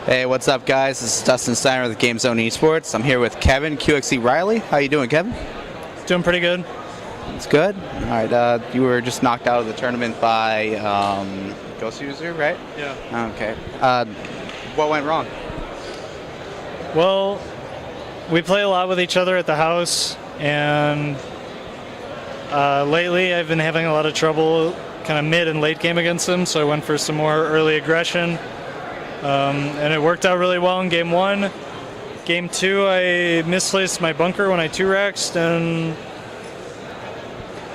Hey, what's up, guys? This is Dustin Steiner with GameZone eSports. I'm here with Kevin, QXC Riley. How you doing, Kevin? Doing pretty good. It's good. All right. You were just knocked out of the tournament by Gowswer, right? Yeah. Okay. What went wrong? Well, we play a lot with each other at the house, and lately I've been having a lot of trouble kind of mid and late game against him, so I went for some more early aggression. And it worked out really well in game one. Game two, I misplaced my bunker when I 2-raxed and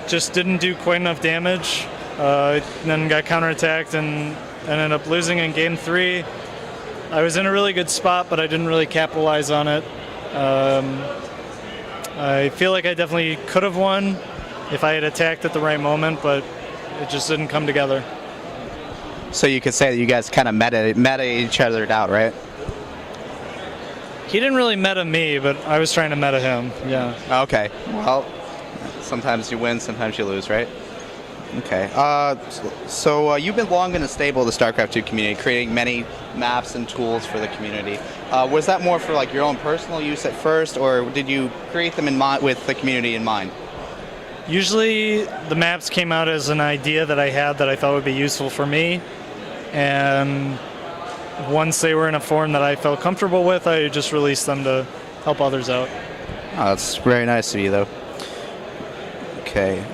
just didn't do quite enough damage. Then got counterattacked and ended up losing in game three. I was in a really good spot, but I didn't really capitalize on it. I feel like I definitely could have won if I had attacked at the right moment, but it just didn't come together. So you could say that you guys kind of meta each other out, right? He didn't really meta me, but I was trying to meta him, yeah. Okay. Well, sometimes you win, sometimes you lose, right? Okay. So you've been long in the stable of the StarCraft 2 community, creating many maps and tools for the community. Was that more for like your own personal use at first, or did you create them in mind with the community in mind? Usually the maps came out as an idea that I had that I thought would be useful for me, and once they were in a form that I felt comfortable with, I just released them to help others out. Oh, that's very nice of you, though. Okay.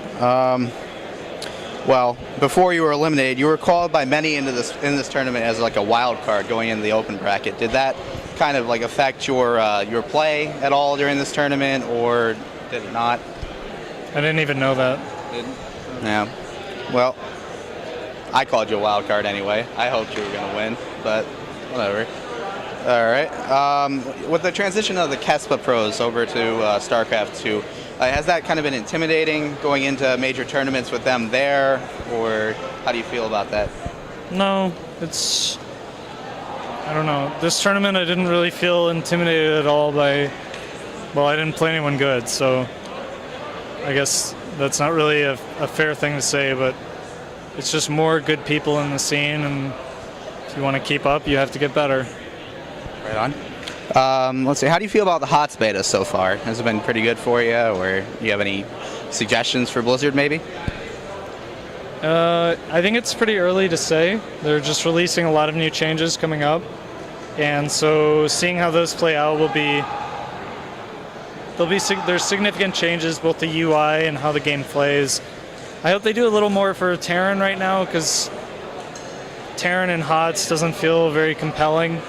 Well, before you were eliminated, you were called by many in this tournament as like a wild card going into the open bracket. Did that kind of like affect your play at all during this tournament, or did it not? I didn't even know that. Didn't? Yeah. Well, I called you a wild card anyway. I hoped you were going to win, but whatever. All right. With the transition of the Kespa pros over to StarCraft 2, has that kind of been intimidating going into major tournaments with them there, or how do you feel about that? No, I don't know. This tournament I didn't really feel intimidated at all by, well, I didn't play anyone good, so I guess that's not really a fair thing to say, but it's just more good people in the scene, and if you want to keep up, you have to get better. Right on. Let's see, how do you feel about the HOTS beta so far? Has it been pretty good for you, or do you have any suggestions for Blizzard maybe? I think it's pretty early to say. They're just releasing a lot of new changes coming up, and so seeing how those play out there's significant changes both to UI and how the game plays. I hope they do a little more for Terran right now, because Terran and HOTS doesn't feel very compelling.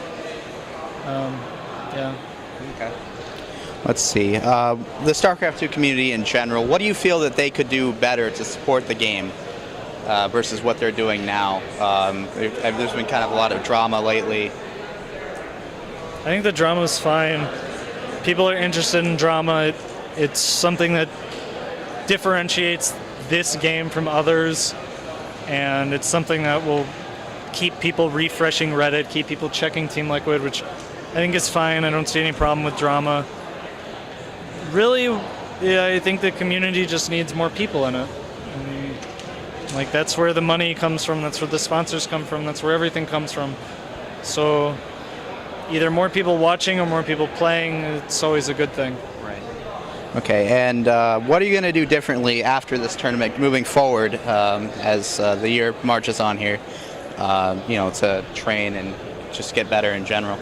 Yeah. Okay. Let's see. The StarCraft 2 community in general, what do you feel that they could do better to support the game versus what they're doing now? There's been kind of a lot of drama lately. I think the drama's fine. People are interested in drama. It's something that differentiates this game from others, and it's something that will keep people refreshing Reddit, keep people checking Team Liquid, which I think is fine. I don't see any problem with drama. Really, yeah, I think the community just needs more people in it. Like, that's where the money comes from, that's where the sponsors come from, that's where everything comes from. So either more people watching or more people playing, it's always a good thing. Right. Okay, and what are you going to do differently after this tournament moving forward as the year marches on here, to train and just get better in general?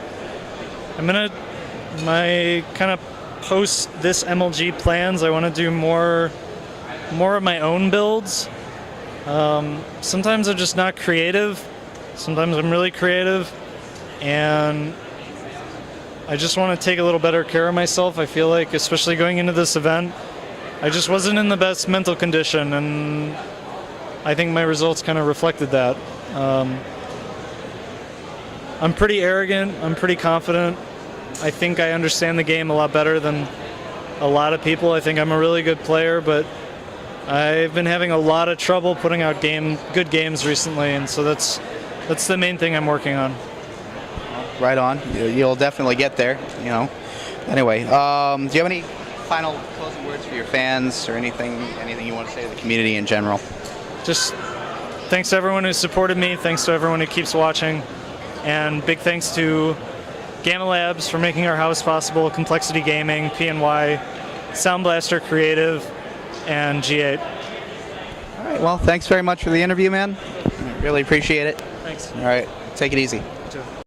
My kind of post this MLG plans, I want to do more of my own builds. Sometimes I'm just not creative. Sometimes I'm really creative. And I just want to take a little better care of myself. I feel like, especially going into this event, I just wasn't in the best mental condition, and I think my results kind of reflected that. I'm pretty arrogant, I'm pretty confident. I think I understand the game a lot better than a lot of people. I think I'm a really good player, but I've been having a lot of trouble putting out good games recently, and so that's the main thing I'm working on. Right on. You'll definitely get there, Anyway, do you have any final closing words for your fans, or anything you want to say to the community in general? Just thanks to everyone who supported me. Thanks to everyone who keeps watching. And big thanks to Gamma Labs for making our house possible, Complexity Gaming, PNY, Sound Blaster Creative, and G8. All right, well, thanks very much for the interview, man. Really appreciate it. Thanks. All right, take it easy. You too.